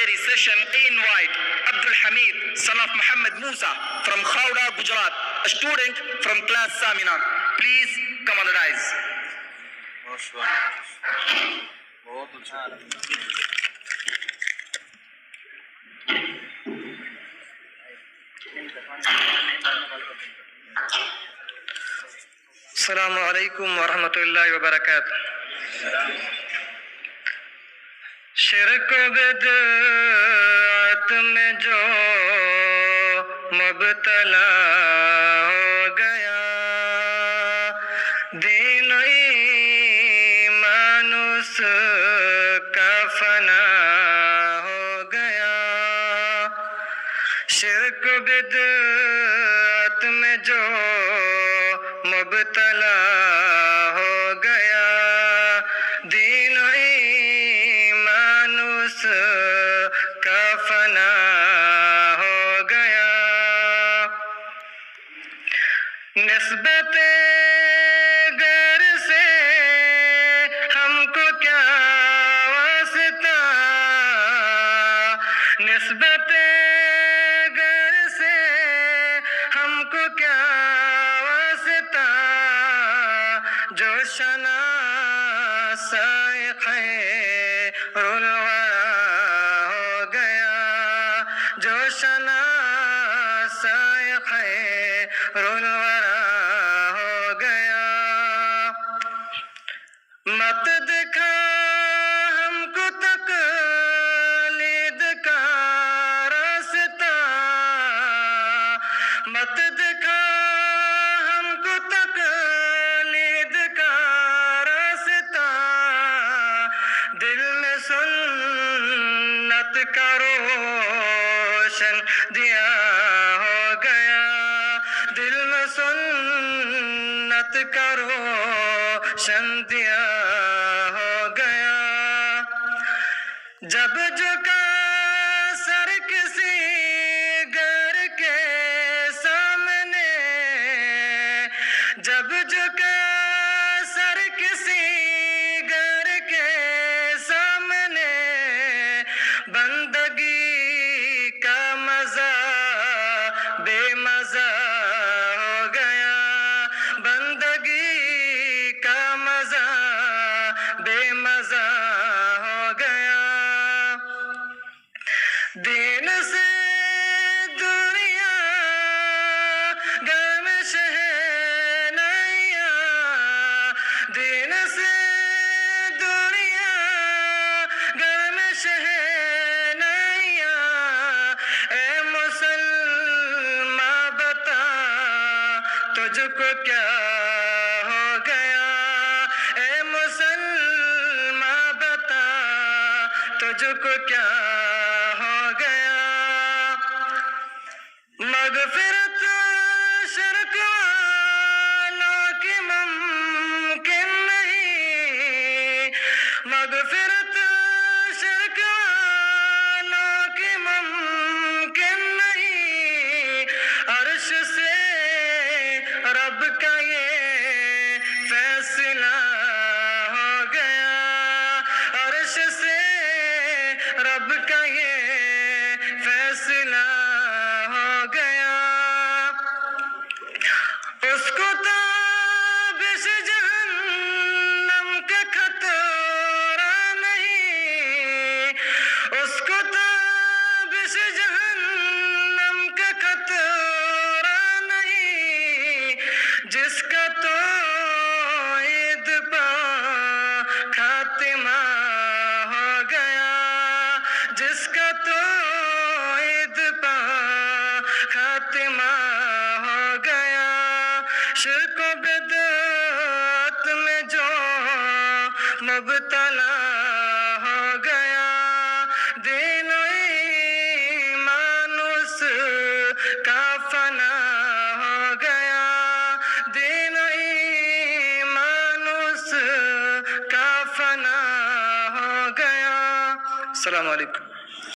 plenary session, I invite Abdul Hamid, son of Muhammad Musa, from Khawda, Gujarat, a student from class Samina. Please come on the rise. Assalamu alaikum wa rahmatullahi wa barakatuh. شرک و بدعت میں جو مبتلا ہو گیا، دین و ایمان اس کا فنا ہو گیا۔ شرک و بدعت میں جو مبتلا ہو گیا، دین و ایمان اس کا فنا ہو گیا۔ نسبت غیر سے ہم کو کیا واسطہ، نسبت غیر سے ہم کو کیا واسطہ، جو شناسۂ خیر الورا ہو گیا، جو شناسۂ خیر الورا ہو گیا۔ مت دکھا ہم کو تقلید کا راستہ، مت دکھا ہم کو تقلید کا راستہ، دل میں سنت کا روشن دیا ہو گیا، دل میں سنت کا روشن دیا ہو گیا۔ جب جھکا سر کسی غیر کے سامنے، جب جھکا سر کسی غیر کے سامنے، بندگی کا مزہ بے مزہ ہو گیا، بندگی کا مزہ بے مزہ ہو گیا۔ دین سے دنیا گم شہنائیاں، دین سے دنیا گم شہنائیاں، اے مسلماں بتا تجھ کو کیا ہو گیا، اے مسلماں بتا تجھ کو کیا ہو گیا۔ مغفرت شرک والوں کی ممکن نہیں، مغفرت شرک والوں کی ممکن نہیں، عرش سے رب کا یہ فیصلہ ہو گیا، عرش سے رب کا یہ فیصلہ ہو گیا۔ اس کو تابش جہنم کا خطرہ نہیں، اس کو تابش جہنم کا خطرہ نہیں، جس کا توحید پا خاتمہ ہو گیا، جس کا توحید پا خاتمہ ہو گیا۔ شرک و بدعت میں جو مبتلا ہو گیا، دین و ایمان اس کا فنا ہو گیا، دین و ایمان اس کا فنا ہو گیا۔ السلام علیکم۔